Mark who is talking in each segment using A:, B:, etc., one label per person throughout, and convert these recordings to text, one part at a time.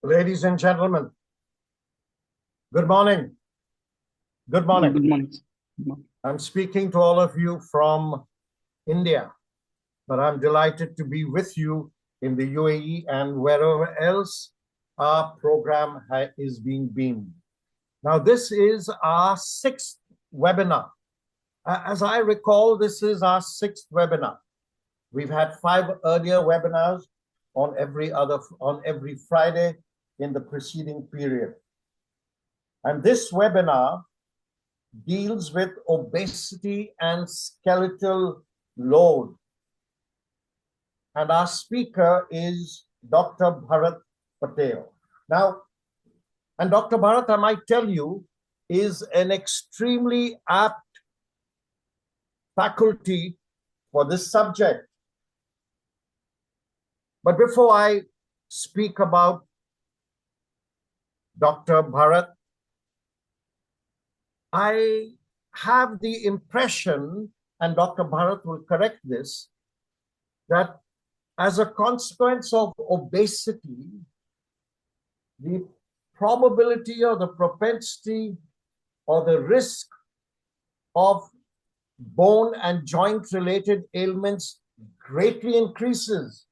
A: Ladies and gentlemen, good morning. Good morning.
B: Good morning.
A: I'm speaking to all of you from India, but I'm delighted to be with you in the UAE and wherever else our program is being beamed. Now, this is our sixth webinar. As I recall, this is our sixth webinar. We've had 5 earlier webinars on every Friday in the preceding period. And this webinar deals with obesity and skeletal load. And our speaker is Dr. Bharat Patel. Now, and Dr. Bharat, I might tell you, is an extremely apt faculty for this subject. But before I speak about Dr. Bharat, I have the impression, and Dr. Bharat will correct this, that as a consequence of obesity, the probability or the propensity or the risk of bone and joint related ailments greatly increases.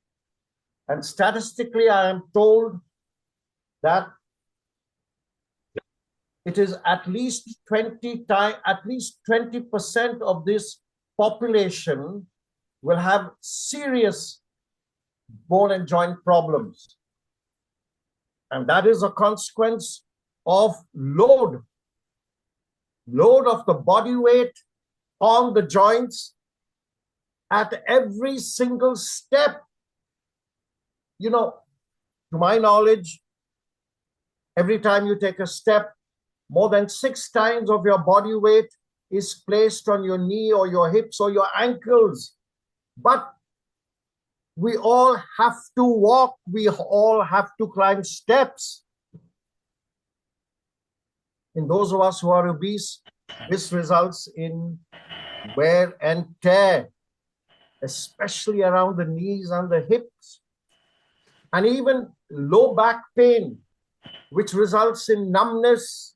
A: And statistically, I am told that it is at least 20% of this population will have serious bone and joint problems. And that is a consequence of load of the body weight on the joints at every single step. You know, to my knowledge, every time you take a step, more than 6 times of your body weight is placed on your knee or your hips or your ankles. But we all have to walk. We all have to climb steps. In those of us who are obese, this results in wear and tear, especially around the knees and the hips, and even low back pain, which results in numbness,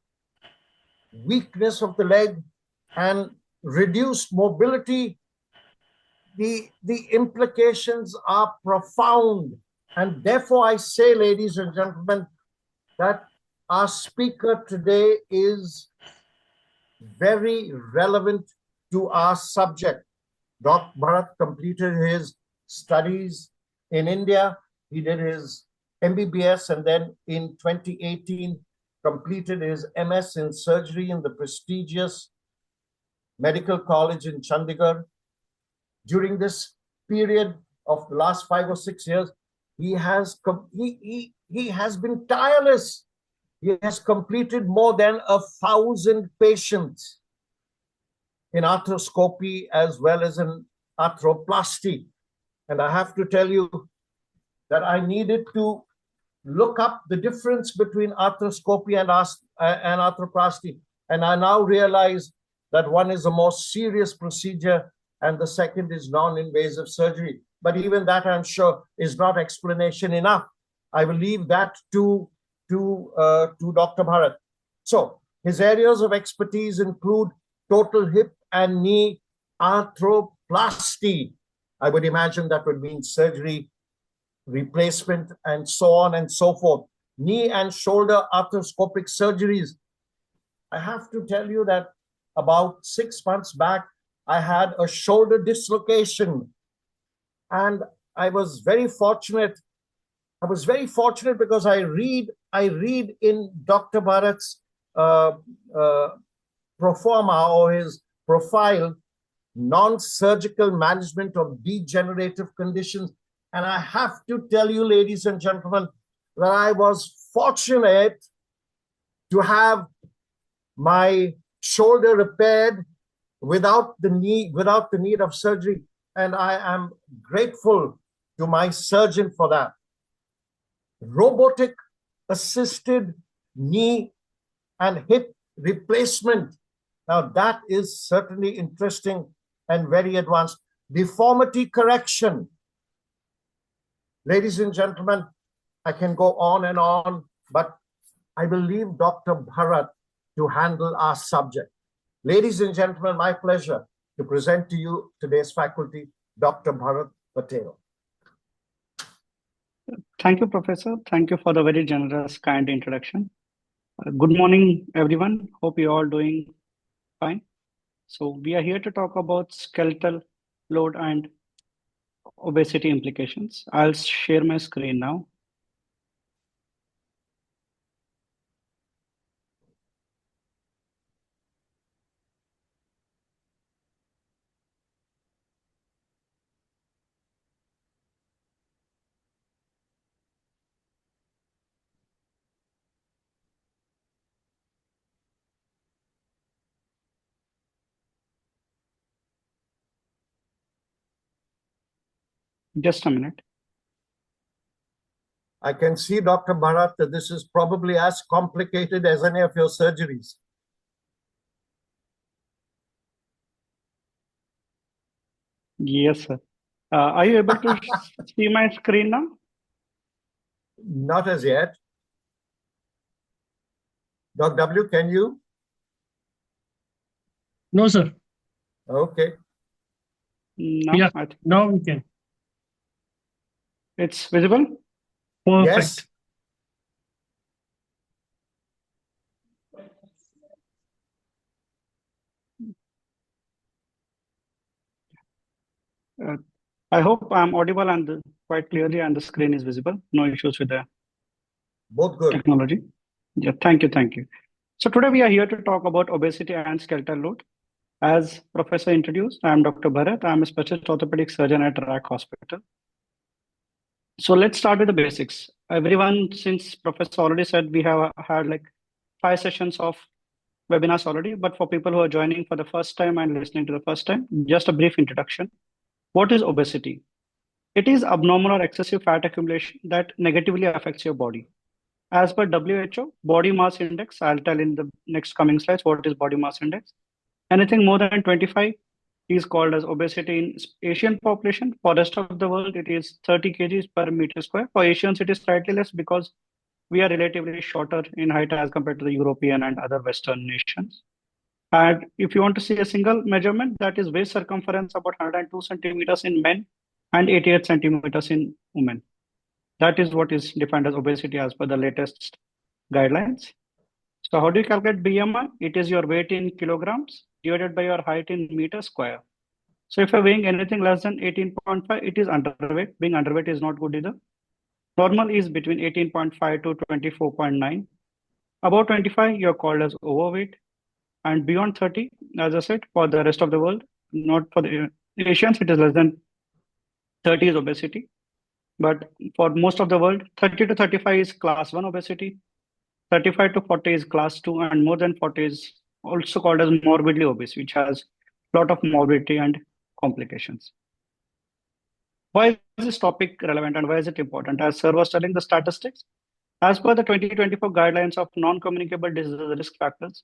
A: weakness of the leg, and reduced mobility. The implications are profound. And therefore, I say, ladies and gentlemen, that our speaker today is very relevant to our subject. Dr. Bharat completed his studies in India. He did his MBBS and then in 2018 completed his MS in surgery in the prestigious Medical College in Chandigarh. During this period of the last 5 or 6 years, he has been tireless. He has completed more than 1,000 patients in arthroscopy as well as in arthroplasty. And I have to tell you that I needed to look up the difference between arthroscopy and arthroplasty. And I now realize that one is a more serious procedure and the second is non-invasive surgery. But even that, I'm sure, is not explanation enough. I will leave that to Dr. Bharat. So his areas of expertise include total hip and knee arthroplasty. I would imagine that would mean surgery, replacement, and so on and so forth. Knee and shoulder arthroscopic surgeries. I have to tell you that about 6 months back, I had a shoulder dislocation. And I was very fortunate. I was very fortunate because I read in Dr. Bharat's proforma or his profile, non-surgical management of degenerative conditions. And I have to tell you, ladies and gentlemen, that I was fortunate to have my shoulder repaired without the need of surgery. And I am grateful to my surgeon for that. Robotic assisted knee and hip replacement. Now that is certainly interesting and very advanced. Deformity correction. Ladies and gentlemen, I can go on and on, but I will leave Dr. Bharat to handle our subject. Ladies and gentlemen, my pleasure to present to you today's faculty, Dr. Bharat Patel.
B: Thank you, Professor. Thank you for the very generous, kind introduction. Good morning, everyone. Hope you're all doing fine. So we are here to talk about skeletal load and obesity implications. I'll share my screen now. Just a minute.
A: I can see, Dr. Bharat, that this is probably as complicated as any of your surgeries.
B: Yes, sir. Are you able to see my screen now?
A: Not as yet. Dr. W, can you?
C: No, sir.
A: Okay.
B: No,
C: Yeah,
B: I think
C: now we can.
B: it's visible.
C: Perfect.
A: Yes.
B: I hope I'm audible and quite clearly, and the screen is visible. No issues with the
A: Both good.
B: technology. Yeah, thank you, thank you. So today we are here to talk about obesity and skeletal load. As Professor introduced, I am Dr. Bharat. I am a specialist orthopedic surgeon at RAC Hospital. So let's start with the basics. Everyone, since Professor already said, we have had like 5 sessions of webinars already, but for people who are joining for the first time and listening to the first time, just a brief introduction. What is obesity? It is abnormal or excessive fat accumulation that negatively affects your body. As per WHO, body mass index, I'll tell in the next coming slides what is body mass index. Anything more than 25 is called as obesity in Asian population. For rest of the world, it is 30 kgs per meter square. For Asians, it is slightly less because we are relatively shorter in height as compared to the European and other Western nations. And if you want to see a single measurement, that is waist circumference about 102 centimeters in men and 88 centimeters in women. That is what is defined as obesity as per the latest guidelines. So how do you calculate BMI? It is your weight in kilograms divided by your height in meters square. So if you're weighing anything less than 18.5, it is underweight. Being underweight is not good either. Normal is between 18.5 to 24.9. Above 25, you're called as overweight. And beyond 30, as I said, for the rest of the world, not for the Asians, it is less than 30 is obesity. But for most of the world, 30 to 35 is class 1 obesity. 35 to 40 is class 2, and more than 40 is also called as morbidly obese, which has a lot of morbidity and complications. Why is this topic relevant and why is it important? As Sir was telling the statistics, as per the 2024 guidelines of non-communicable disease risk factors,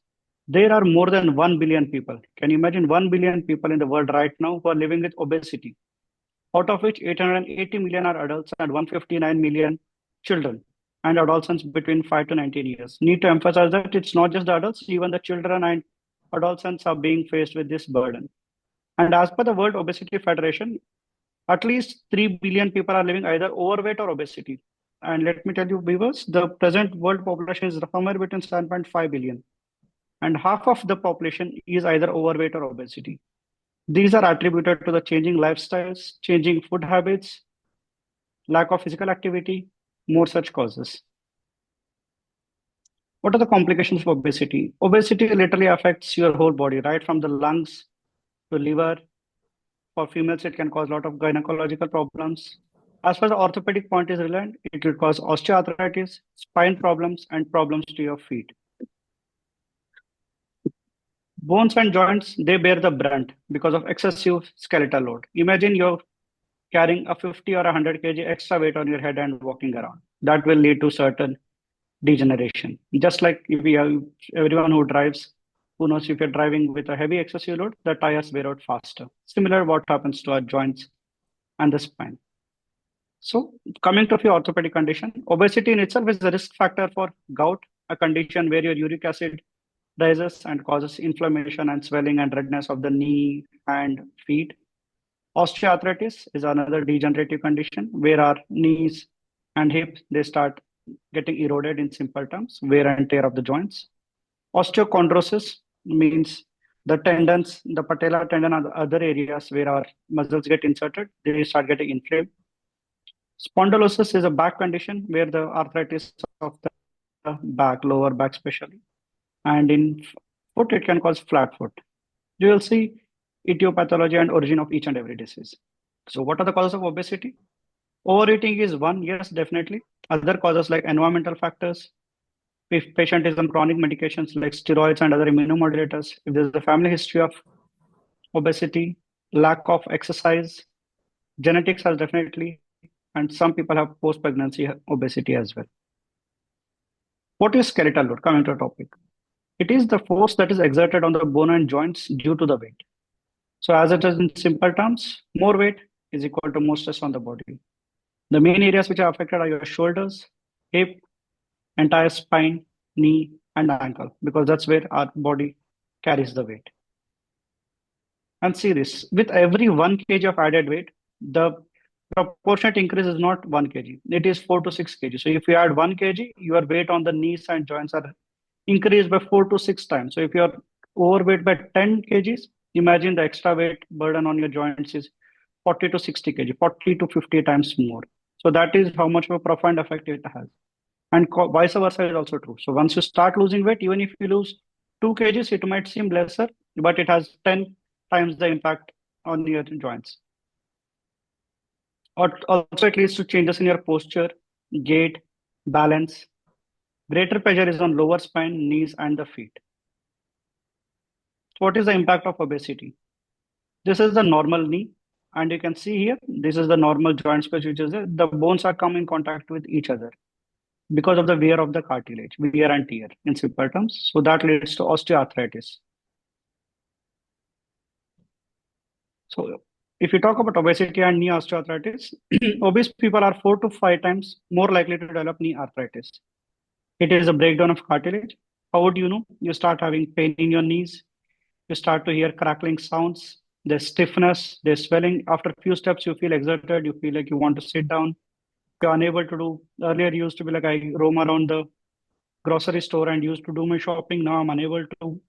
B: there are more than 1 billion people. Can you imagine 1 billion people in the world right now who are living with obesity, out of which 880 million are adults and 159 million children and adolescents between 5 to 19 years. Need to emphasize that it's not just the adults, even the children and adolescents are being faced with this burden. And as per the World Obesity Federation, at least 3 billion people are living either overweight or obesity. And let me tell you, viewers, the present world population is somewhere between 7.5 billion. And half of the population is either overweight or obesity. These are attributed to the changing lifestyles, changing food habits, lack of physical activity, more such causes. What are the complications of obesity? Obesity literally affects your whole body, right from the lungs to liver. For females, it can cause a lot of gynecological problems. As far as the orthopedic point is relevant, it will cause osteoarthritis, spine problems, and problems to your feet. Bones and joints, they bear the brunt because of excessive skeletal load. Imagine you're carrying a 50 or 100 kg extra weight on your head and walking around. That will lead to certain degeneration. Just like if we have everyone who drives, who knows if you're driving with a heavy excessive load, the tires wear out faster. Similar what happens to our joints and the spine. So coming to a few orthopedic condition, obesity in itself is a risk factor for gout, a condition where your uric acid rises and causes inflammation and swelling and redness of the knee, hand, feet. Osteoarthritis is another degenerative condition where our knees and hips they start getting eroded in simple terms, wear and tear of the joints. Osteochondrosis means the tendons, the patella tendon and the other areas where our muscles get inserted, they start getting inflamed. Spondylosis is a back condition where the arthritis of the back, lower back especially. And in foot, it can cause flat foot. You will see etiology and origin of each and every disease. So what are the causes of obesity? Overeating is one, yes, definitely. Other causes like environmental factors. If patient is on chronic medications like steroids and other immunomodulators, if there's a family history of obesity, lack of exercise, genetics has definitely, and some people have post-pregnancy obesity as well. What is skeletal load? Coming to a topic. It is the force that is exerted on the bone and joints due to the weight. So as it is in simple terms, more weight is equal to more stress on the body. The main areas which are affected are your shoulders, hip, entire spine, knee, and ankle, because that's where our body carries the weight. And see this, with every 1 kg of added weight, the proportionate increase is not 1 kg, it is 4 to 6 kg. So if you add 1 kg, your weight on the knees and joints are increased by 4 to 6 times. So if you're overweight by 10 kgs, imagine the extra weight burden on your joints is 40 to 60 kg, 40 to 50 times more. So that is how much of a profound effect it has. And vice versa is also true. So once you start losing weight, even if you lose 2 kgs, it might seem lesser, but it has 10 times the impact on your joints. Or also, it leads to changes in your posture, gait, balance. Greater pressure is on lower spine, knees, and the feet. So what is the impact of obesity? This is the normal knee. And you can see here, this is the normal joint space, which is there. The bones are come in contact with each other because of the wear of the cartilage, wear and tear in simple terms. So that leads to osteoarthritis. So if you talk about obesity and knee osteoarthritis, obese people are 4 to 5 times more likely to develop knee arthritis. It is a breakdown of cartilage. How would you know? You start having pain in your knees. You start to hear crackling sounds. There's stiffness, there's swelling. After a few steps, you feel exerted. You feel like you want to sit down. You're unable to do. Earlier, you used to be like, I roam around the grocery store and used to do my shopping. Now I'm unable to.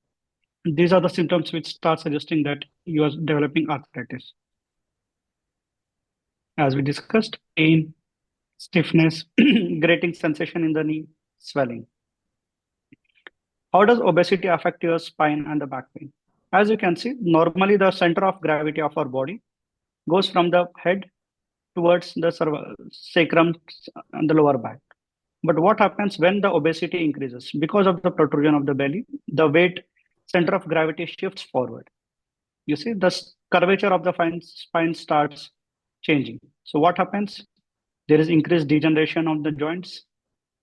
B: These are the symptoms which start suggesting that you are developing arthritis. As we discussed, pain, stiffness, grating sensation in the knee, swelling. How does obesity affect your spine and the back pain? As you can see, normally the center of gravity of our body goes from the head towards the sacrum and the lower back. But what happens when the obesity increases? Because of the protrusion of the belly, the weight center of gravity shifts forward. You see, the curvature of the spine starts changing. So what happens? There is increased degeneration of the joints.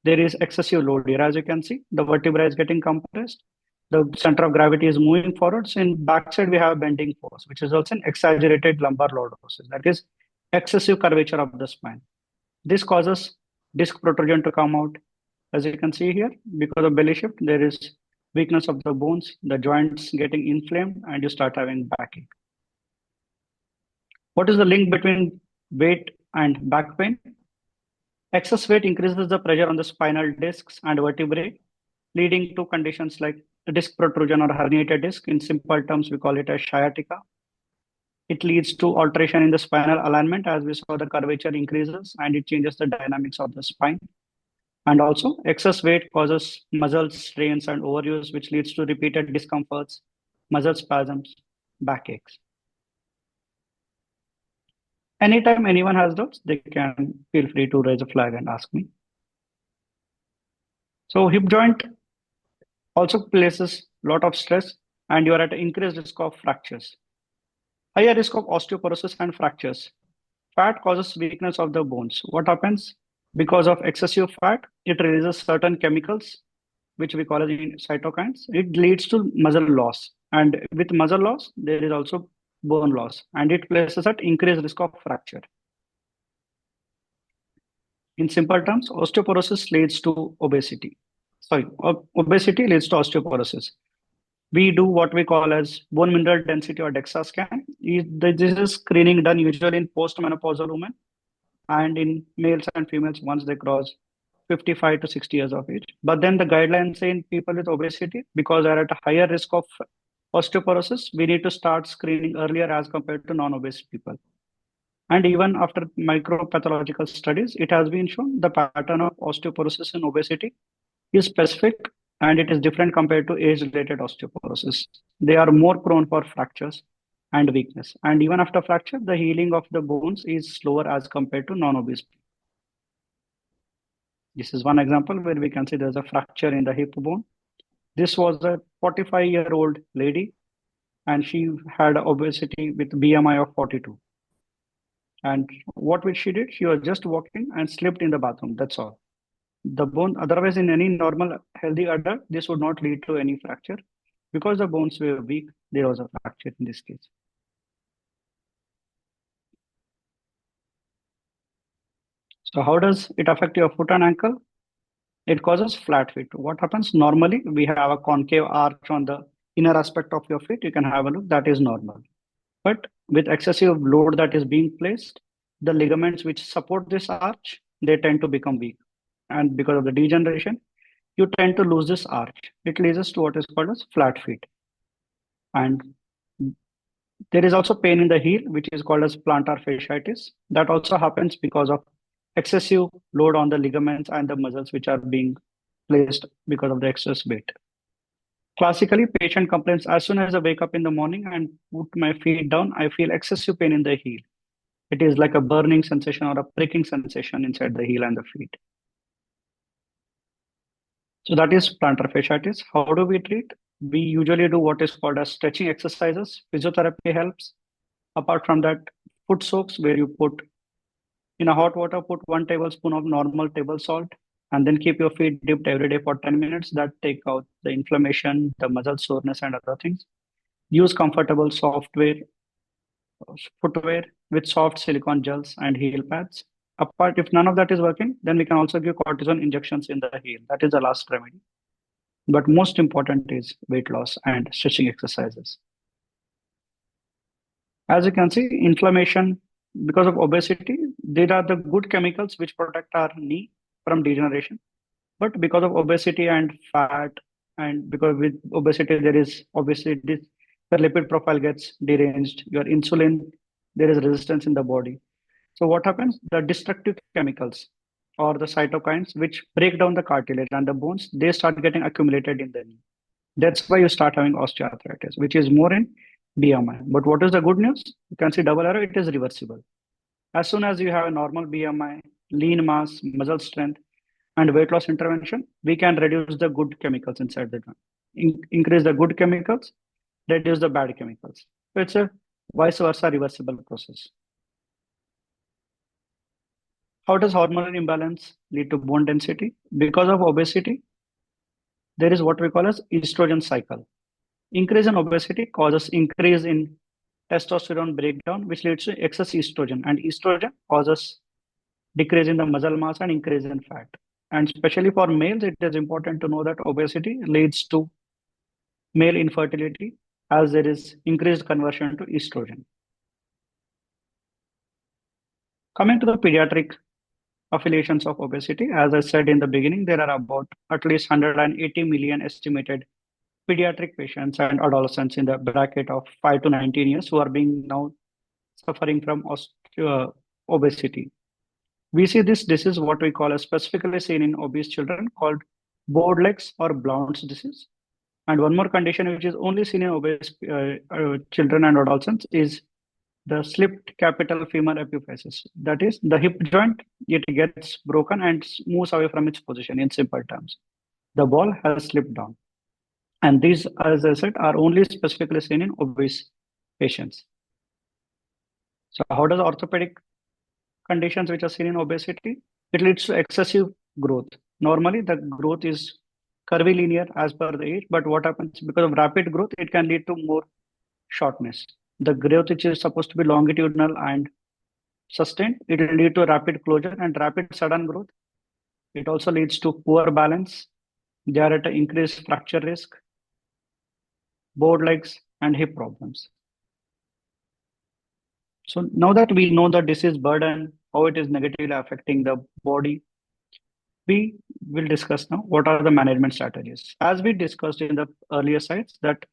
B: There is excessive load here. As you can see, the vertebra is getting compressed. The center of gravity is moving forward. So in backside, we have bending force, which is also an exaggerated lumbar lordosis. That is excessive curvature of the spine. This causes disc protrusion to come out. As you can see here, because of belly shift, there is weakness of the bones, the joints getting inflamed, and you start having backache. What is the link between weight and back pain? Excess weight increases the pressure on the spinal discs and vertebrae, leading to conditions like disc protrusion or herniated disc. In simple terms, we call it as sciatica. It leads to alteration in the spinal alignment, as we saw the curvature increases and it changes the dynamics of the spine. And also, excess weight causes muscle strains and overuse, which leads to repeated discomforts, muscle spasms, backaches. Anytime anyone has doubts, they can feel free to raise a flag and ask me. So hip joint also places a lot of stress and you are at increased risk of fractures. Higher risk of osteoporosis and fractures. Fat causes weakness of the bones. What happens? Because of excessive fat, it releases certain chemicals, which we call as cytokines. It leads to muscle loss. And with muscle loss, there is also bone loss. And it places at increased risk of fracture. In simple terms, osteoporosis leads to obesity. Sorry, obesity leads to osteoporosis. We do what we call as bone mineral density or DEXA scan. This is screening done usually in postmenopausal women and in males and females once they cross 55 to 60 years of age. But then the guidelines say in people with obesity, because they're at a higher risk of osteoporosis, we need to start screening earlier as compared to non-obese people. And even after micropathological studies, it has been shown the pattern of osteoporosis in obesity is specific and it is different compared to age-related osteoporosis. They are more prone for fractures and weakness. And even after fracture, the healing of the bones is slower as compared to non-obese. This is one example where we can see there's a fracture in the hip bone. This was a 45-year-old lady, and she had obesity with BMI of 42. And what she did, she was just walking and slipped in the bathroom. That's all. The bone, otherwise, in any normal healthy adult, this would not lead to any fracture. Because the bones were weak, there was a fracture in this case. So how does it affect your foot and ankle? It causes flat feet. What happens? Normally, we have a concave arch on the inner aspect of your feet. You can have a look, that is normal. But with excessive load that is being placed, the ligaments which support this arch, they tend to become weak. And because of the degeneration, you tend to lose this arch. It leads to what is called as flat feet. And there is also pain in the heel, which is called as plantar fasciitis. That also happens because of excessive load on the ligaments and the muscles which are being placed because of the excess weight. Classically, patient complains, as soon as I wake up in the morning and put my feet down, I feel excessive pain in the heel. It is like a burning sensation or a pricking sensation inside the heel and the feet. So that is plantar fasciitis. How do we treat? We usually do what is called as stretching exercises. Physiotherapy helps. Apart from that, foot soaks, where you put in a hot water, put 1 tablespoon of normal table salt, and then keep your feet dipped every day for 10 minutes. That take out the inflammation, the muscle soreness, and other things. Use comfortable footwear with soft silicone gels and heel pads. Apart, if none of that is working, then we can also give cortisone injections in the heel. That is the last remedy. But most important is weight loss and stretching exercises. As you can see, inflammation because of obesity, there are the good chemicals which protect our knee from degeneration. But because of obesity and fat, and because with obesity, there is obviously the lipid profile gets deranged, your insulin, there is resistance in the body. So what happens? The destructive chemicals or the cytokines which break down the cartilage and the bones, they start getting accumulated in the knee. That's why you start having osteoarthritis, which is more in BMI. But what is the good news? You can see double arrow, it is reversible. As soon as you have a normal BMI, lean mass, muscle strength, and weight loss intervention, we can reduce the good chemicals inside the joint. Increase the good chemicals, reduce the bad chemicals. So it's a vice versa reversible process. How does hormonal imbalance lead to bone density? Because of obesity, there is what we call as estrogen cycle. Increase in obesity causes increase in testosterone breakdown, which leads to excess estrogen, and estrogen causes decrease in the muscle mass and increase in fat. And especially for males, it is important to know that obesity leads to male infertility as there is increased conversion to estrogen. Coming to the pediatric affiliations of obesity, as I said in the beginning, there are about at least 180 million estimated pediatric patients and adolescents in the bracket of 5 to 19 years who are being now suffering from obesity. We see this disease, what we call as specifically seen in obese children, called board legs or Blount's disease. And one more condition which is only seen in obese children and adolescents is the slipped capital femur epiphysis. That is, the hip joint, it gets broken and moves away from its position in simple terms. The ball has slipped down. And these, as I said, are only specifically seen in obese patients. So how does orthopedic conditions which are seen in obesity? It leads to excessive growth. Normally, the growth is curvilinear as per the age, but what happens because of rapid growth, it can lead to more shortness. The growth which is supposed to be longitudinal and sustained, it will lead to rapid closure, and rapid sudden growth It also leads to poor balance. They are at an increased fracture risk, bowed legs, and hip problems. So now that we know the disease burden, how it is negatively affecting the body, we will discuss now what are the management strategies. As we discussed in the earlier slides, that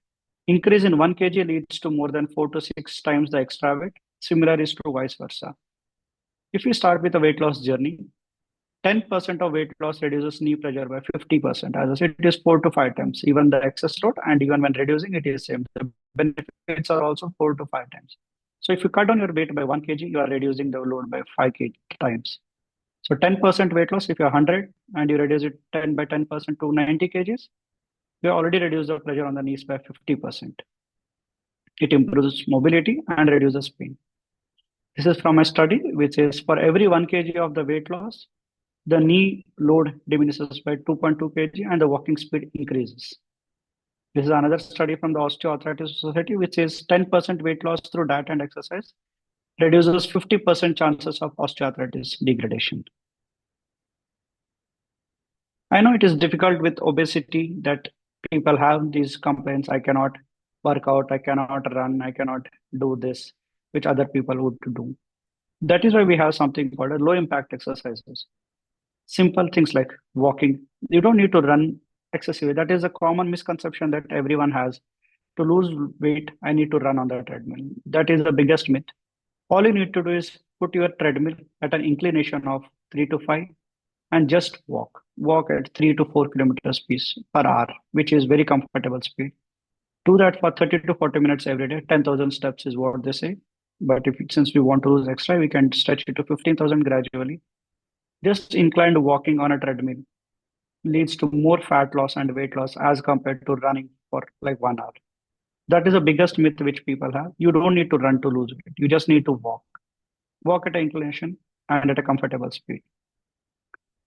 B: increase in 1 kg leads to more than 4 to 6 times the extra weight. Similar is true vice versa. If we start with a weight loss journey, 10% of weight loss reduces knee pressure by 50%. As I said, it is 4 to 5 times. Even the excess load, and even when reducing, it is same. The benefits are also 4 to 5 times. So if you cut down your weight by 1 kg, you are reducing the load by 5 times. So 10% weight loss, if you're 100 and you reduce it 10 by 10% to 90 kgs, you already reduced the pressure on the knees by 50%. It improves mobility and reduces pain. This is from a study which is for every 1 kg of the weight loss, the knee load diminishes by 2.2 kg and the walking speed increases. This is another study from the Osteoarthritis Society, which is 10% weight loss through diet and exercise reduces 50% chances of osteoarthritis degradation. I know it is difficult with obesity that people have these complaints. I cannot work out, I cannot run, I cannot do this, which other people would do. That is why we have something called a low impact exercises. Simple things like walking. You don't need to run excessively. That is a common misconception that everyone has. To lose weight, I need to run on the treadmill. That is the biggest myth. All you need to do is put your treadmill at an inclination of 3 to 5 and just walk. Walk at 3 to 4 kilometers per hour, which is very comfortable speed. Do that for 30 to 40 minutes every day. 10,000 steps is what they say. But since we want to lose extra, we can stretch it to 15,000 gradually. Just inclined walking on a treadmill leads to more fat loss and weight loss as compared to running for like 1 hour. That is the biggest myth which people have. You don't need to run to lose weight. You just need to walk. Walk at an inclination and at a comfortable speed.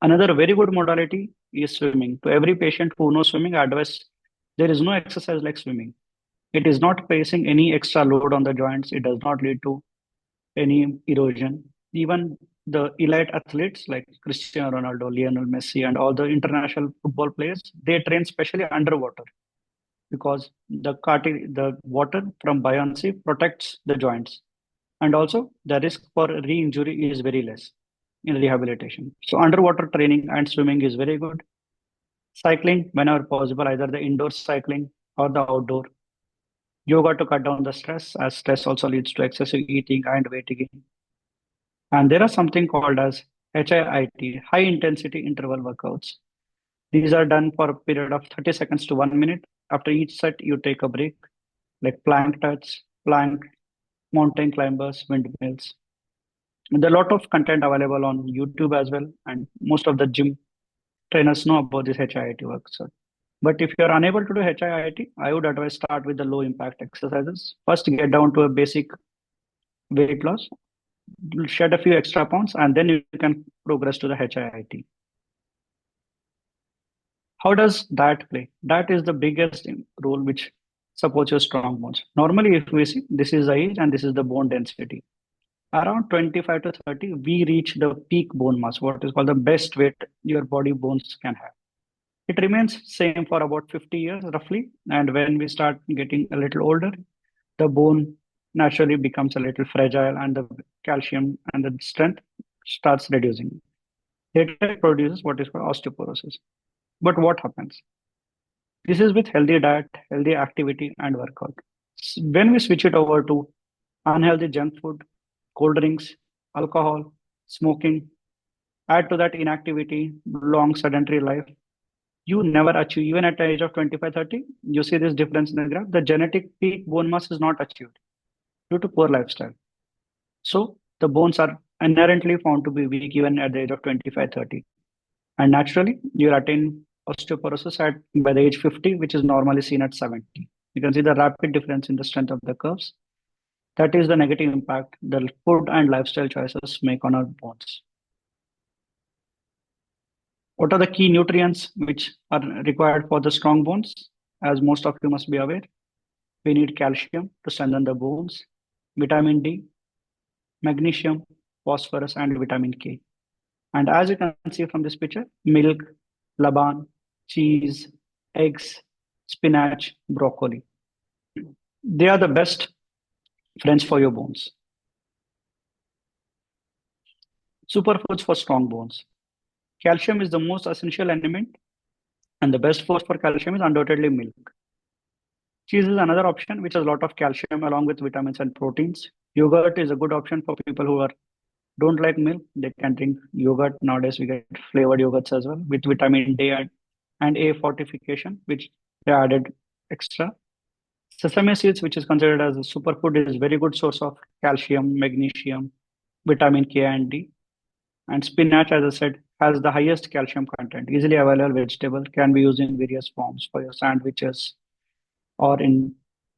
B: Another very good modality is swimming. To every patient who knows swimming, I advise there is no exercise like swimming. It is not placing any extra load on the joints. It does not lead to any erosion. Even the elite athletes like Cristiano Ronaldo, Lionel Messi, and all the international football players, they train specially underwater because the water from buoyancy protects the joints. And also the risk for re-injury is very less in rehabilitation. So underwater training and swimming is very good. Cycling whenever possible, either the indoor cycling or the outdoor. Yoga to cut down the stress, as stress also leads to excessive eating and weight gain. And there are something called as HIIT, high intensity interval workouts. These are done for a period of 30 seconds to 1 minute. After each set, you take a break, like plank touch, plank, mountain climbers, windmills. And there are a lot of content available on YouTube as well, and most of the gym trainers know about this HIIT work. But if you're unable to do HIIT, I would advise start with the low impact exercises. First, get down to a basic weight loss, shed a few extra pounds, and then you can progress to the HIIT. How does diet play? Diet is the biggest role which supports your strong bones. Normally, if we see, this is the age and this is the bone density. Around 25 to 30, we reach the peak bone mass, what is called the best weight your body bones can have. It remains same for about 50 years roughly. And when we start getting a little older, the bone naturally becomes a little fragile and the calcium and the strength starts reducing. Later it produces what is called osteoporosis. But what happens? This is with healthy diet, healthy activity, and workout. When we switch it over to unhealthy junk food, cold drinks, alcohol, smoking, add to that inactivity, long sedentary life, you never achieve, even at the age of 25, 30, you see this difference in the graph. The genetic peak bone mass is not achieved due to poor lifestyle. So the bones are inherently found to be weak even at the age of 25, 30. And naturally, you attain osteoporosis by the age 50, which is normally seen at 70. You can see the rapid difference in the strength of the curves. That is the negative impact the food and lifestyle choices make on our bones. What are the key nutrients which are required for the strong bones? As most of you must be aware, we need calcium to strengthen the bones, vitamin D, magnesium, phosphorus, and vitamin K. And as you can see from this picture, milk, laban, cheese, eggs, spinach, broccoli. They are the best friends for your bones. Superfoods for strong bones. Calcium is the most essential element, and the best source for calcium is undoubtedly milk. Cheese is another option, which has a lot of calcium along with vitamins and proteins. Yogurt is a good option for people who don't like milk. They can drink yogurt. Nowadays, we get flavored yogurts as well with vitamin D and A fortification, which they added extra. Sesame seeds, which is considered as a superfood, is very good source of calcium, magnesium, vitamin K and D. And spinach, as I said, has the highest calcium content. Easily available vegetable, can be used in various forms for your sandwiches or in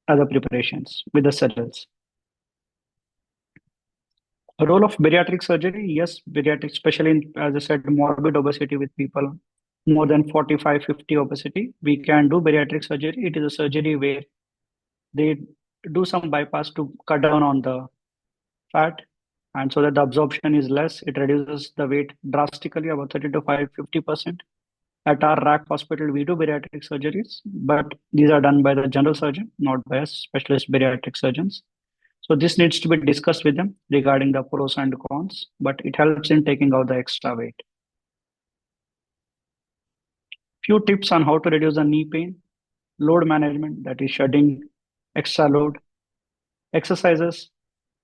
B: other preparations with the cereals. A role of bariatric surgery, yes, bariatric, especially in, as I said, morbid obesity with people more than 45, 50 obesity, we can do bariatric surgery. It is a surgery where they do some bypass to cut down on the fat, and so that the absorption is less. It reduces the weight drastically, about 30 to 50%. At our RAC hospital, we do bariatric surgeries, but these are done by the general surgeon, not by us, specialist bariatric surgeons. So this needs to be discussed with them regarding the pros and cons, but it helps in taking out the extra weight. Few tips on how to reduce the knee pain: load management, that is shedding extra load, exercises,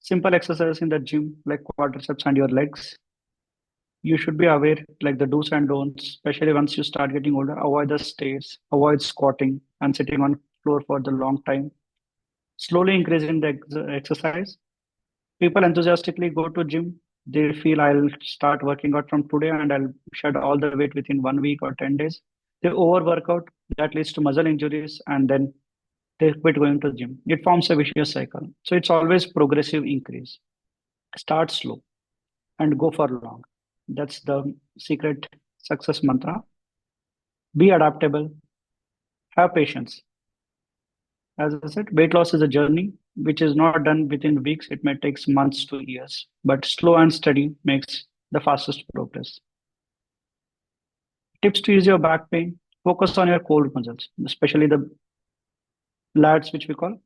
B: simple exercises in the gym like quadriceps and your legs. You should be aware like the do's and don'ts, especially once you start getting older. Avoid the stairs, avoid squatting and sitting on floor for the long time. Slowly increasing the exercise. People enthusiastically go to gym. They feel I'll start working out from today and I'll shed all the weight within 1 week or 10 days. They overwork out. That leads to muscle injuries and then they quit going to the gym. It forms a vicious cycle. So it's always progressive increase. Start slow and go for long. That's the secret success mantra. Be adaptable, have patience. As I said, weight loss is a journey which is not done within weeks. It may take months to years, but slow and steady makes the fastest progress. Tips to ease your back pain: focus on your core muscles, especially the lats, which we call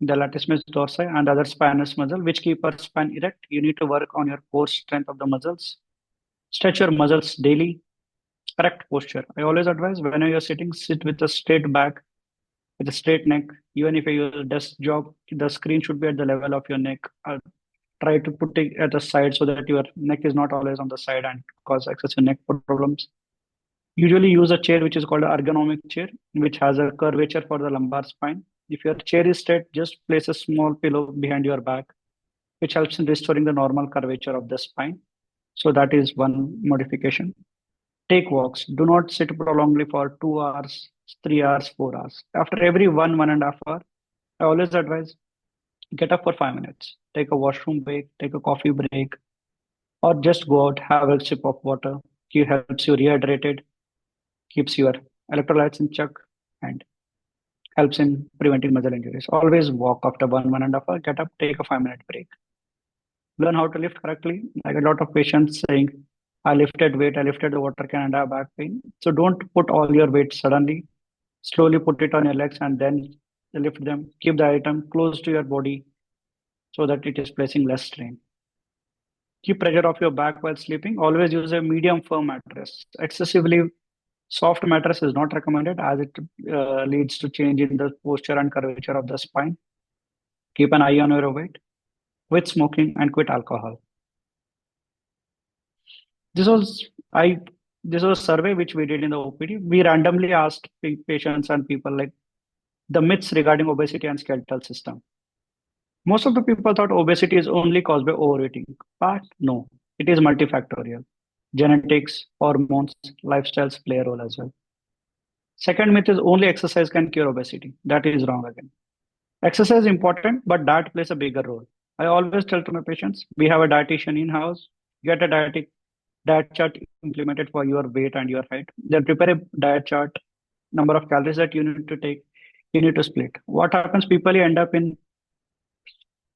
B: the latissimus dorsi and other spinous muscle, which keep our spine erect. You need to work on your core strength of the muscles. Stretch your muscles daily. Correct posture. I always advise whenever you're sitting, sit with a straight back, with a straight neck. Even if you use a desk job, the screen should be at the level of your neck. Try to put it at the side so that your neck is not always on the side and cause excessive neck problems. Usually use a chair which is called an ergonomic chair, which has a curvature for the lumbar spine. If your chair is straight, just place a small pillow behind your back, which helps in restoring the normal curvature of the spine. So that is one modification. Take walks. Do not sit prolongedly for 2 hours, 3 hours, 4 hours. After every 1.5 hours, I always advise get up for 5 minutes. Take a washroom break, take a coffee break, or just go out, have a sip of water. It helps you rehydrated, keeps your electrolytes in check, and helps in preventing muscle injuries. Always walk after 1.5 hours, get up, take a 5 minute break. Learn how to lift correctly. I get a lot of patients saying, I lifted weight, I lifted the water can and I have back pain. So don't put all your weight suddenly. Slowly put it on your legs and then lift them. Keep the item close to your body so that it is placing less strain. Keep pressure off your back while sleeping. Always use a medium firm mattress. Excessively soft mattress is not recommended as it leads to change in the posture and curvature of the spine. Keep an eye on your weight. Quit smoking and quit alcohol. This was I. This was a survey which we did in the OPD. We randomly asked patients and people like the myths regarding obesity and skeletal system. Most of the people thought obesity is only caused by overeating, but no, it is multifactorial. Genetics, hormones, lifestyles play a role as well. Second myth is only exercise can cure obesity. That is wrong again. Exercise is important, but diet plays a bigger role. I always tell to my patients, we have a dietitian in house. Get a diet chart implemented for your weight and your height. Then prepare a diet chart, number of calories that you need to take, you need to split. What happens? People end up in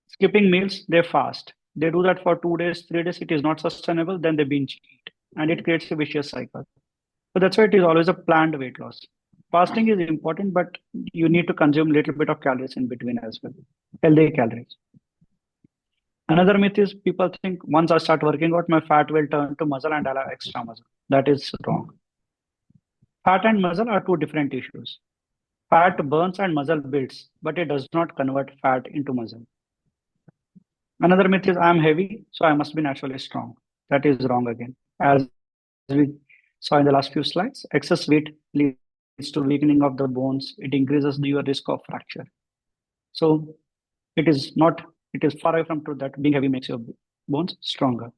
B: skipping meals, they fast. They do that for 2 days, 3 days, it is not sustainable, then they binge eat. And it creates a vicious cycle. So that's why it is always a planned weight loss. Fasting is important, but you need to consume a little bit of calories in between as well. Healthy calories. Another myth is people think once I start working out, my fat will turn to muscle and I'll have extra muscle. That is wrong. Fat and muscle are two different issues. Fat burns and muscle builds, but it does not convert fat into muscle. Another myth is I'm heavy, so I must be naturally strong. That is wrong again. As we saw in the last few slides, excess weight leads to weakening of the bones. It increases your risk of fracture. So it is far away from truth that being heavy makes your bones stronger.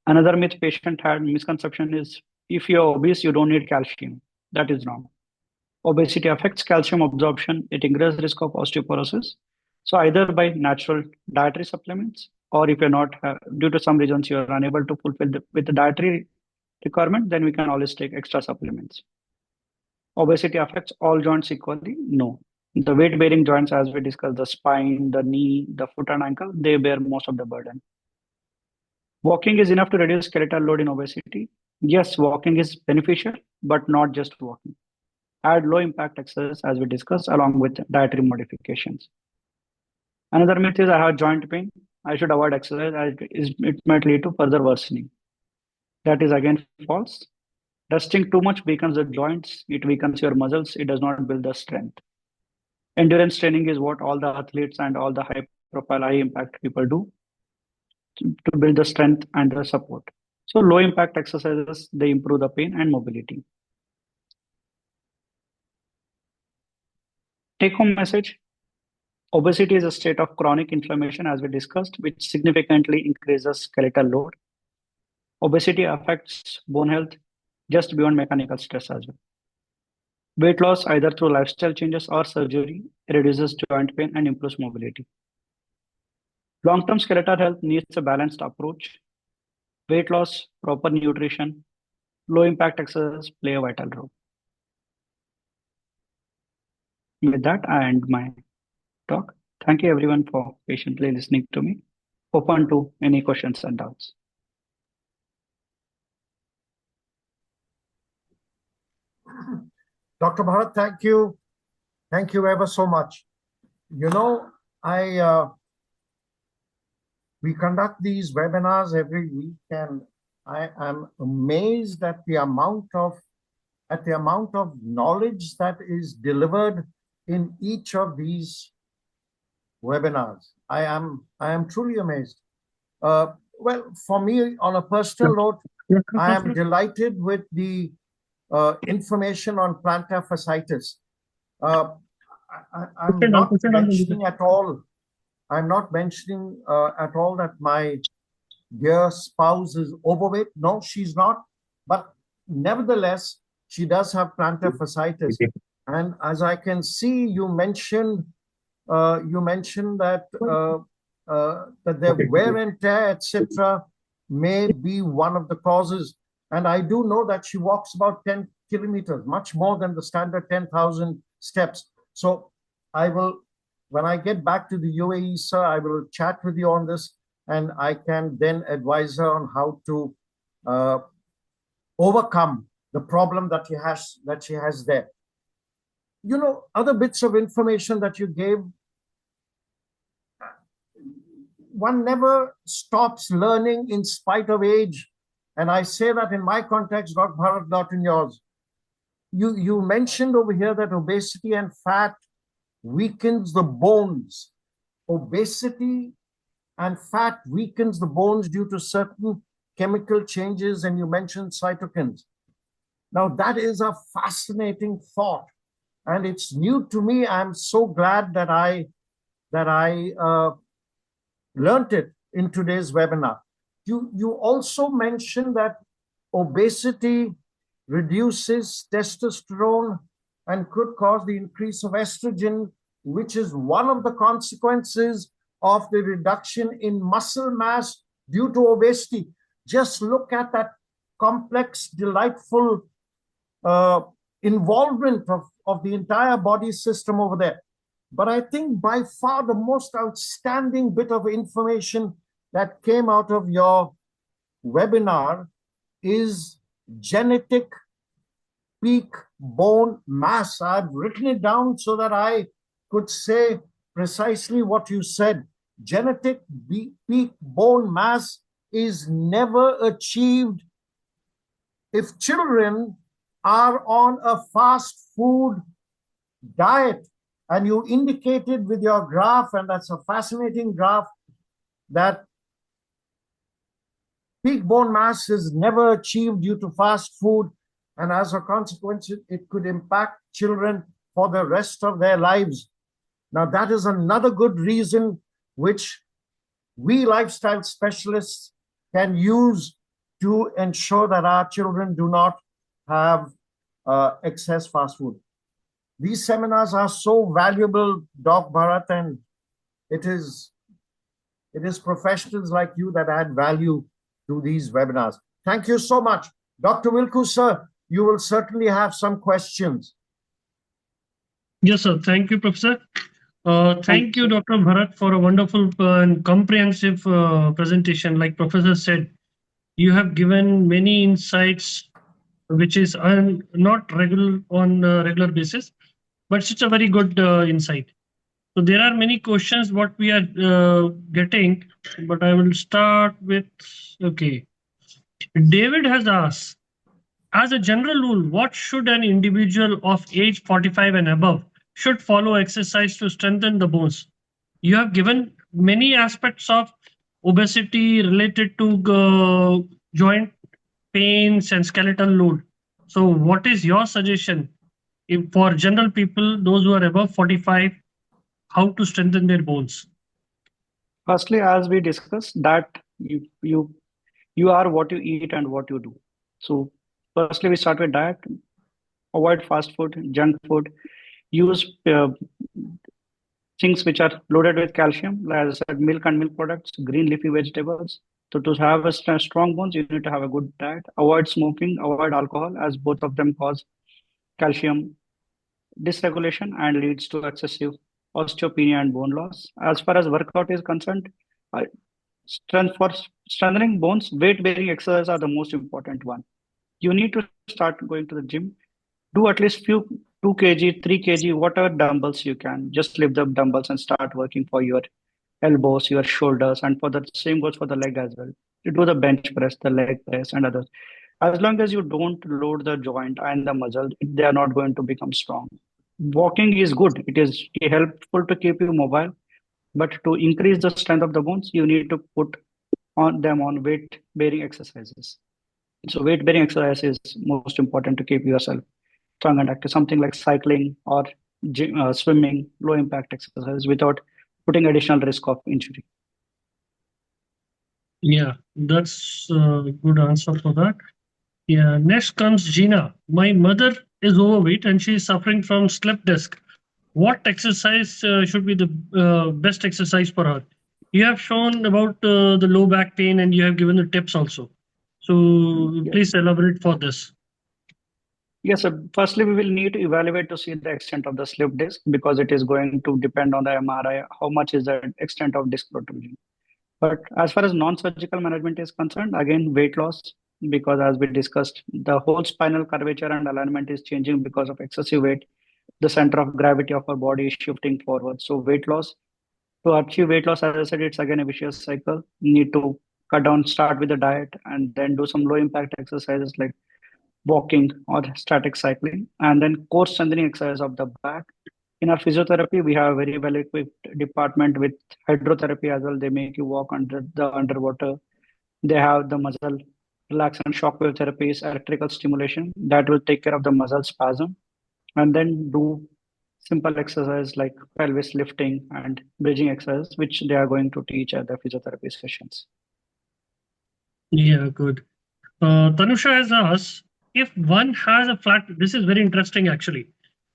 B: Another myth patient had misconception is if you're obese, you don't need calcium. That is wrong. Obesity affects calcium absorption. It increases risk of osteoporosis. So either by natural dietary supplements, or if you're not, due to some reasons, you're unable to fulfill with the dietary requirement, then we can always take extra supplements. Obesity affects all joints equally? No. The weight-bearing joints, as we discussed, the spine, the knee, the foot and ankle, they bear most of the burden. Walking is enough to reduce skeletal load in obesity. Yes, walking is beneficial, but not just walking. Add low impact exercise as we discussed along with dietary modifications. Another myth is I have joint pain. I should avoid exercise as it might lead to further worsening. That is again false. Resting too much weakens the joints. It weakens your muscles. It does not build the strength. Endurance training is what all the athletes and all the high profile, high impact people do to build the strength and the support. So low impact exercises, they improve the pain and mobility. Take home message. Obesity is a state of chronic inflammation, as we discussed, which significantly increases skeletal load. Obesity affects bone health just beyond mechanical stress as well. Weight loss, either through lifestyle changes or surgery, reduces joint pain and improves mobility. Long-term skeletal health needs a balanced approach. Weight loss, proper nutrition, low-impact exercise play a vital role. With that, I end my talk. Thank you everyone for patiently listening to me. Open to any questions and doubts.
A: Dr. Bharat, thank you. Thank you ever so much. You know, we conduct these webinars every week, and I am amazed at the amount of knowledge that is delivered in each of these webinars. I am truly amazed. Well, for me, on a personal note, I am delighted with the information on plantar fasciitis. I'm not mentioning at all. I'm not mentioning at all that my dear spouse is overweight. No, she's not. But nevertheless, she does have plantar fasciitis. And as I can see, you mentioned that that their wear and tear, etc., may be one of the causes. And I do know that she walks about 10 kilometers, much more than the standard 10,000 steps. So I will, when I get back to the UAE, sir, I will chat with you on this, and I can then advise her on how to overcome the problem that she has there. You know, other bits of information that you gave, one never stops learning in spite of age. And I say that in my context, Dr. Bharat, not in yours. You mentioned over here that obesity and fat weakens the bones. Obesity and fat weakens the bones due to certain chemical changes, and you mentioned cytokines. Now, that is a fascinating thought, and it's new to me. I'm so glad that I learned it in today's webinar. You also mentioned that obesity reduces testosterone and could cause the increase of estrogen, which is one of the consequences of the reduction in muscle mass due to obesity. Just look at that complex, delightful involvement of the entire body system over there. But I think by far the most outstanding bit of information that came out of your webinar is genetic peak bone mass. I've written it down so that I could say precisely what you said. Genetic peak bone mass is never achieved if children are on a fast food diet. And you indicated with your graph, and that's a fascinating graph, that peak bone mass is never achieved due to fast food. And as a consequence, it could impact children for the rest of their lives. Now, that is another good reason which we lifestyle specialists can use to ensure that our children do not have excess fast food. These seminars are so valuable, Doc Bharat, and it is professionals like you that add value to these webinars. Thank you so much. Dr. Wilku, sir, you will certainly have some questions.
C: Yes, sir. Thank you, Professor. Thank you, Dr. Bharat, for a wonderful and comprehensive presentation. Like Professor said, you have given many insights, which is not regular on a regular basis, but it's a very good insight. So there are many questions what we are getting, but I will start with, okay. David has asked, as a general rule, what should an individual of age 45 and above should follow exercise to strengthen the bones? You have given many aspects of obesity related to joint pains and skeletal load. So what is your suggestion for general people, those who are above 45, how to strengthen their bones?
B: Firstly, as we discussed, that you are what you eat and what you do. So firstly, we start with diet. Avoid fast food, junk food. Use things which are loaded with calcium, as I said, milk and milk products, green leafy vegetables. So to have a strong bones, you need to have a good diet. Avoid smoking, avoid alcohol, as both of them cause calcium dysregulation and leads to excessive osteopenia and bone loss. As far as workout is concerned, for strengthening bones, weight-bearing exercises are the most important one. You need to start going to the gym. Do at least few 2 kg, 3 kg, whatever dumbbells you can. Just lift the dumbbells and start working for your elbows, your shoulders, and for the same goes for the leg as well. You do the bench press, the leg press, and others. As long as you don't load the joint and the muscle, they are not going to become strong. Walking is good. It is helpful to keep you mobile, but to increase the strength of the bones, you need to put on weight-bearing exercises. So weight-bearing exercise is most important to keep yourself strong and active. Something like cycling or swimming, low-impact exercise without putting additional risk of injury.
C: Yeah, that's a good answer for that. Yeah, next comes Gina. My mother is overweight and she is suffering from slip disc. What exercise should be the best exercise for her? You have shown about the low back pain and you have given the tips also. So
B: Yes.
C: please elaborate for this.
B: Yes, so firstly, we will need to evaluate to see the extent of the slip disc because it is going to depend on the MRI, how much is the extent of disc protrusion. But as far as non-surgical management is concerned, again, weight loss, because as we discussed, the whole spinal curvature and alignment is changing because of excessive weight. The center of gravity of our body is shifting forward. So weight loss, to achieve weight loss, as I said, it's again a vicious cycle. You need to cut down, start with the diet, and then do some low impact exercises like walking or static cycling, and then core strengthening exercise of the back. In our physiotherapy, we have a very well equipped department with hydrotherapy as well. They make you walk under the underwater. They have the muscle relaxant shockwave therapies, electrical stimulation that will take care of the muscle spasm, and then do simple exercise like pelvis lifting and bridging exercise, which they are going to teach at the physiotherapy sessions.
C: Yeah, good. Tanusha has asked, if one has a flat, this is very interesting actually.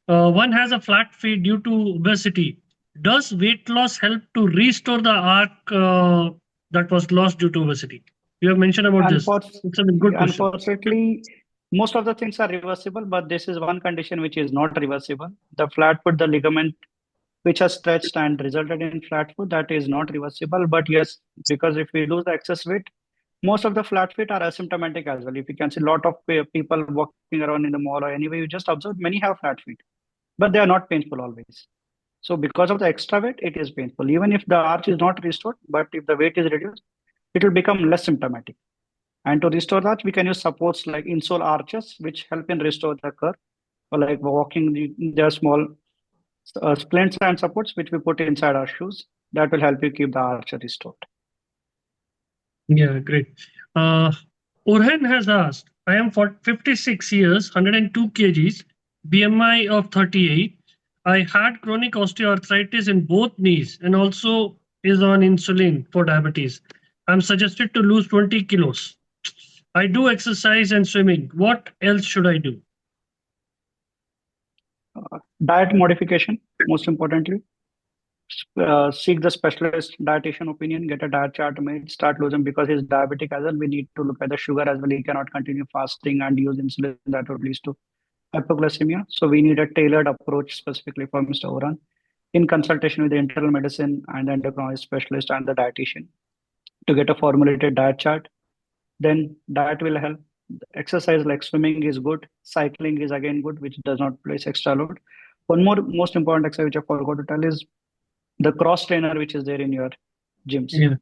C: One has a flat feet due to obesity. Does weight loss help to restore the arc that was lost due to obesity? You have mentioned about this. It's a good question.
B: Unfortunately, most of the things are reversible, but this is one condition which is not reversible. The flat foot, the ligament which has stretched and resulted in flat foot. That is not reversible. But yes, because if we lose the excess weight, most of the flat feet are asymptomatic as well. If you can see a lot of people walking around in the mall or anywhere, you just observe many have flat feet, but they are not painful always. So because of the extra weight, it is painful. Even if the arch is not restored, but if the weight is reduced, it will become less symptomatic. And to restore that, we can use supports like insole arches, which help in restore the curve, or like walking, there are small splints and supports which we put inside our shoes. That will help you keep the arch restored.
C: Yeah, great. Urhan has asked, I am for 56 years, 102 kgs, BMI of 38. I had chronic osteoarthritis in both knees and also is on insulin for diabetes. I'm suggested to lose 20 kilos. I do exercise and swimming. What else should I do?
B: Diet modification, most importantly. Seek the specialist dietitian opinion, get a diet chart made, start losing because he's diabetic as well. We need to look at the sugar as well. He cannot continue fasting and use insulin. That would lead to hypoglycemia. So we need a tailored approach specifically for Mr. Oran in consultation with the internal medicine and the endocrinologist specialist and the dietitian to get a formulated diet chart. Then diet will help. Exercise like swimming is good. Cycling is again good, which does not place extra load. One more most important exercise which I forgot to tell is the cross trainer which is there in your gyms.
C: Yeah.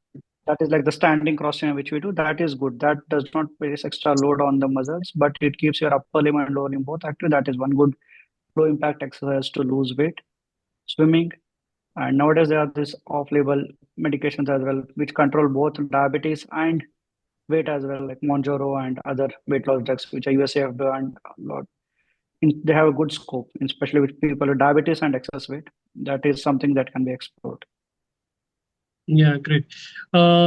B: That is like the standing cross trainer which we do. That is good. That does not place extra load on the muscles, but it keeps your upper limb and lower limb both active. That is one good low impact exercise to lose weight. Swimming. And nowadays there are these off-label medications as well, which control both diabetes and weight as well, like Monjaro and other weight loss drugs, which are USAF and a lot. They have a good scope, especially with people with diabetes and excess weight. That is something that can be explored.
C: Yeah, great.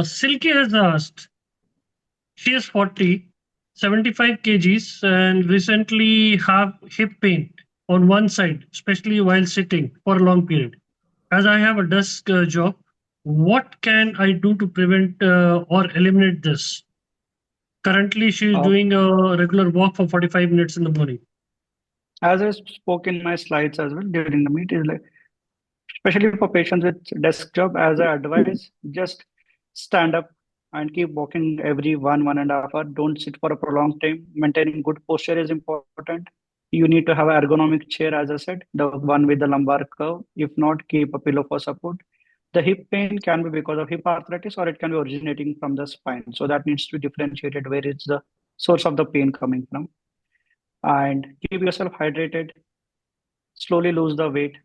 C: Silky has asked, she is 40, 75 kgs, and recently have hip pain on one side, especially while sitting for a long period. As I have a desk job, what can I do to prevent or eliminate this? Currently, she is
B: Uh,
C: doing a regular walk for 45 minutes in the morning.
B: as I spoke in my slides as well during the meet, is like especially for patients with desk job, as I advise, just stand up and keep walking every 1.5 hour. Don't sit for a prolonged time. Maintaining good posture is important. You need to have an ergonomic chair, as I said, the one with the lumbar curve. If not, keep a pillow for support. The hip pain can be because of hip arthritis or it can be originating from the spine. So that needs to be differentiated where is the source of the pain coming from. And keep yourself hydrated. Slowly lose the weight.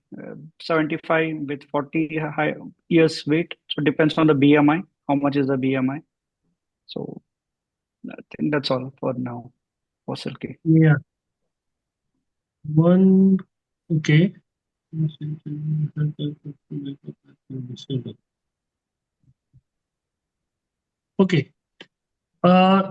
B: 75 with 40 years weight. So it depends on the BMI. How much is the BMI? So I think that's all for now for Silky.
C: Yeah. One, okay. Okay.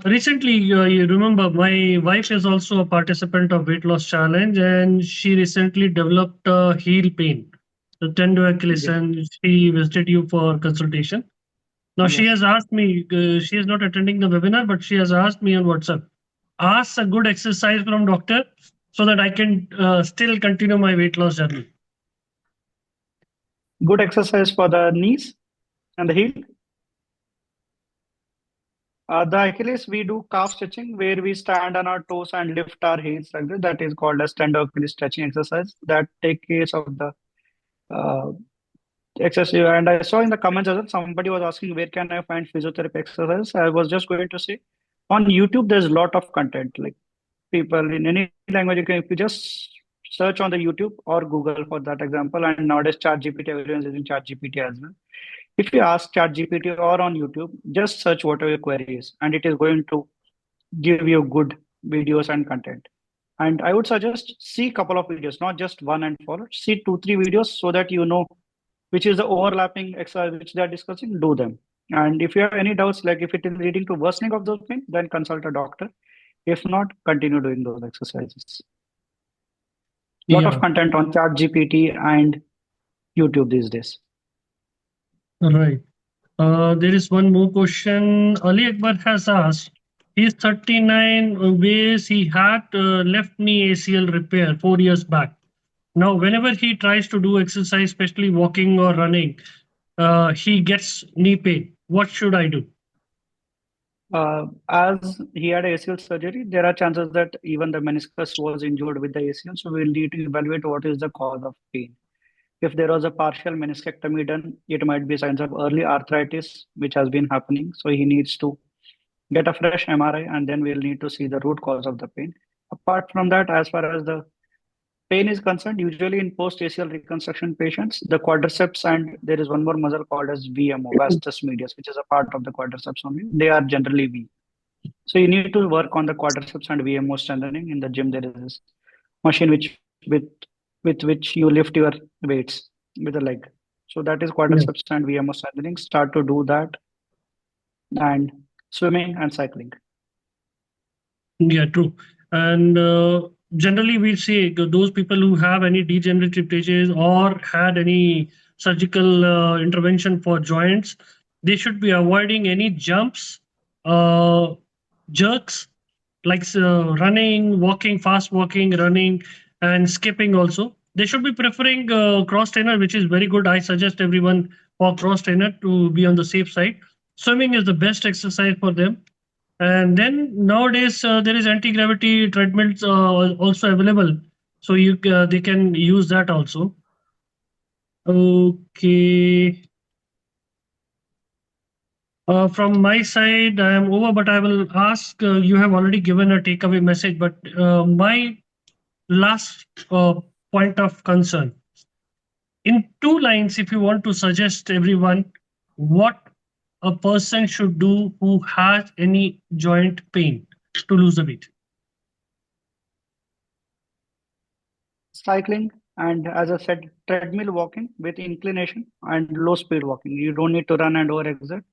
C: Recently, you remember my wife is also a participant of weight loss challenge, and she recently developed heel pain, the tender Achilles,
B: Yes.
C: and she visited you for consultation. Now she
B: Yes.
C: has asked me. She is not attending the webinar, but she has asked me on WhatsApp. Ask a good exercise from doctor so that I can still continue my weight loss journey.
B: Good exercise for the knees and the heel. The Achilles, we do calf stretching where we stand on our toes and lift our heels like that. That is called as tender Achilles stretching exercise. That take case of the uh, exercise. And I saw in the comments as well, somebody was asking where can I find physiotherapy exercise. I was just going to say on YouTube, there's a lot of content. Like people in any language, if you just search on the YouTube or Google for that example, and nowadays ChatGPT, everyone is using ChatGPT as well. If you ask ChatGPT or on YouTube, just search whatever your query is, and it is going to give you good videos and content. And I would suggest see a couple of videos, not just one and follow. See 2, 3 videos so that you know which is the overlapping exercise which they are discussing. Do them. And if you have any doubts, like if it is leading to worsening of those pain, then consult a doctor. If not, continue doing those exercises. Lot of
C: Yeah.
B: content on ChatGPT and YouTube these days.
C: All right. There is one more question. Ali Akbar has asked, he's 39, weighs, he had left knee ACL repair 4 years back. Now, whenever he tries to do exercise, especially walking or running, he gets knee pain. What should I do?
B: As he had ACL surgery, there are chances that even the meniscus was injured with the ACL. So we'll need to evaluate what is the cause of pain. If there was a partial meniscectomy done, it might be signs of early arthritis, which has been happening. So he needs to get a fresh MRI, and then we'll need to see the root cause of the pain. Apart from that, as far as the pain is concerned, usually in post-ACL reconstruction patients, the quadriceps and there is one more muscle called as VMO, vastus medius, which is a part of the quadriceps only. They are generally weak. So you need to work on the quadriceps and VMO strengthening. In the gym, there is this machine with which you lift your weights with the leg. So that is
C: Yeah,
B: quadriceps and VMO strengthening. Start to do that, and swimming and cycling.
C: yeah, true. And generally, we see those people who have any degenerative disease or had any surgical intervention for joints, they should be avoiding any jumps, uh, jerks, like running, walking, fast walking, running, and skipping also. They should be preferring cross trainer, which is very good. I suggest everyone for cross trainer to be on the safe side. Swimming is the best exercise for them. And then nowadays there is anti-gravity treadmills also available, so they can use that also. Okay. From my side, I am over, but I will ask. You have already given a takeaway message, but my last point of concern, in 2 lines, if you want to suggest everyone what a person should do who has any joint pain to lose the weight.
B: Cycling, and as I said, treadmill walking with inclination and low speed walking. You don't need to run and overexert.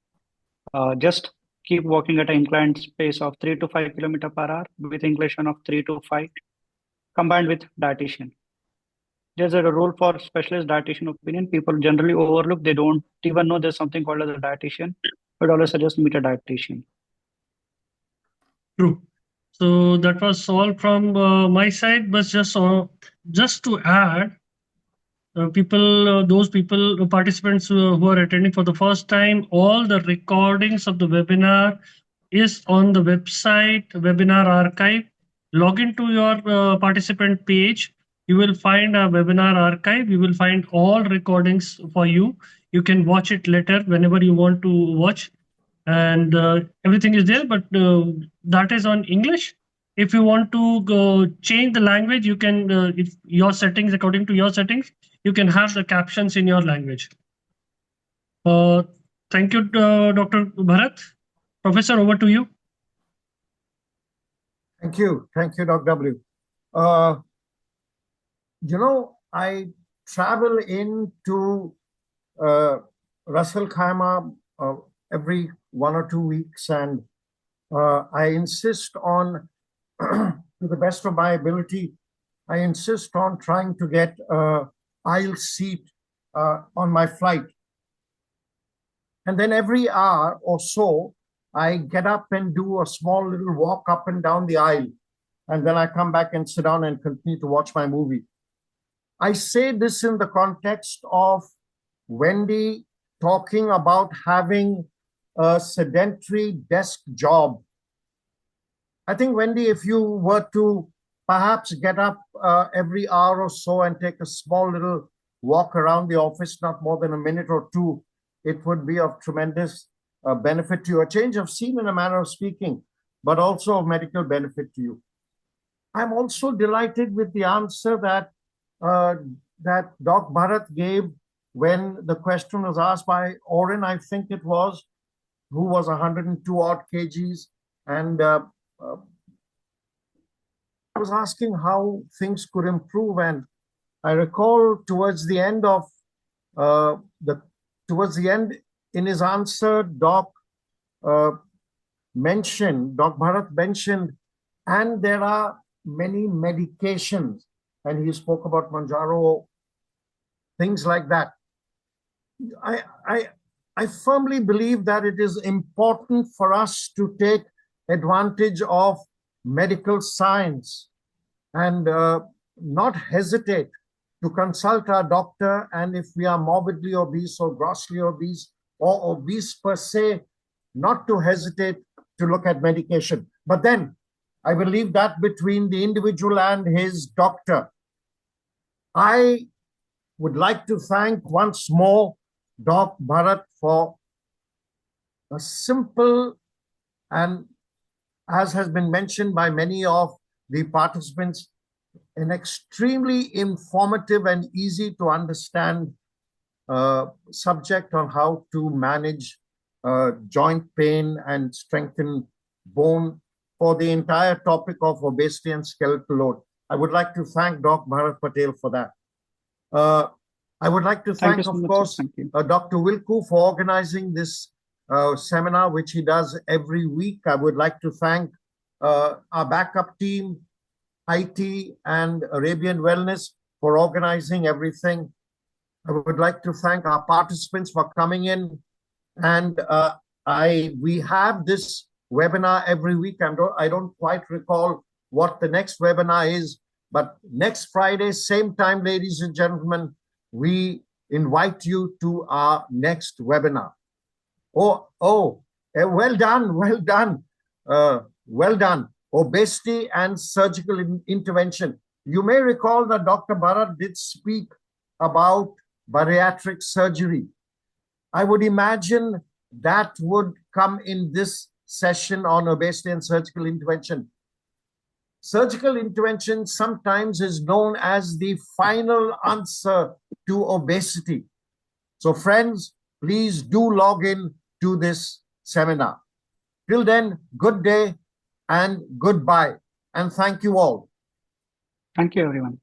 B: Just keep walking at an inclined pace of 3 to 5 kilometer per hour with inclination of 3 to 5, combined with dietitian. There's a role for specialist dietitian opinion. People generally overlook. They don't even know there's something called as a dietitian, but always suggest meet a dietitian.
C: True. So that was all from my side, but just to add, those people, participants who are attending for the first time, all the recordings of the webinar is on the website, webinar archive. Log into your participant page. You will find a webinar archive. You will find all recordings for you. You can watch it later whenever you want to watch, and everything is there, but that is on English. If you want to go change the language, you can, if your settings, according to your settings, you can have the captions in your language. uh, thank you, Dr. Bharat. Professor, over to you.
A: Thank you, Dr. W. I travel into Russell Khaimah every 1 or 2 weeks, and I insist on, to the best of my ability, I insist on trying to get an aisle seat on my flight. And then every hour or so, I get up and do a small little walk up and down the aisle. And then I come back and sit down and continue to watch my movie. I say this in the context of Wendy talking about having a sedentary desk job. I think, Wendy, if you were to perhaps get up every hour or so and take a small little walk around the office, not more than a minute or two, it would be of tremendous benefit to you. A change of scene, in a manner of speaking, but also of medical benefit to you. I'm also delighted with the answer that Doc Bharat gave when the question was asked by Oren, I think it was, who was 102 odd kgs, and I was asking how things could improve. And I recall towards the end in his answer, Doc Bharat mentioned, and there are many medications, and he spoke about Manjaro, things like that. I firmly believe that it is important for us to take advantage of medical science and not hesitate to consult our doctor, and if we are morbidly obese or grossly obese or obese per se, not to hesitate to look at medication. But then I will leave that between the individual and his doctor. I would like to thank once more Doc Bharat for a simple and, as has been mentioned by many of the participants, an extremely informative and easy to understand subject on how to manage joint pain and strengthen bone for the entire topic of obesity and skeletal load. I would like to thank Dr. Bharat Patel for that. I would like to thank, of course, Dr. Wilku for organizing this seminar, which he does every week. I would like to thank our backup team, IT and Arabian Wellness, for organizing everything. I would like to thank our participants for coming in. And we have this webinar every week. I don't quite recall what the next webinar is, but next Friday, same time, ladies and gentlemen, we invite you to our next webinar. Well done, well done, well done. Obesity and surgical intervention. You may recall that Dr. Bharat did speak about bariatric surgery. I would imagine that would come in this session on obesity and surgical intervention. Surgical intervention sometimes is known as the final answer to obesity. So friends, please do log in to this seminar. Till then, good day and goodbye. And thank you all.
B: Thank you, everyone.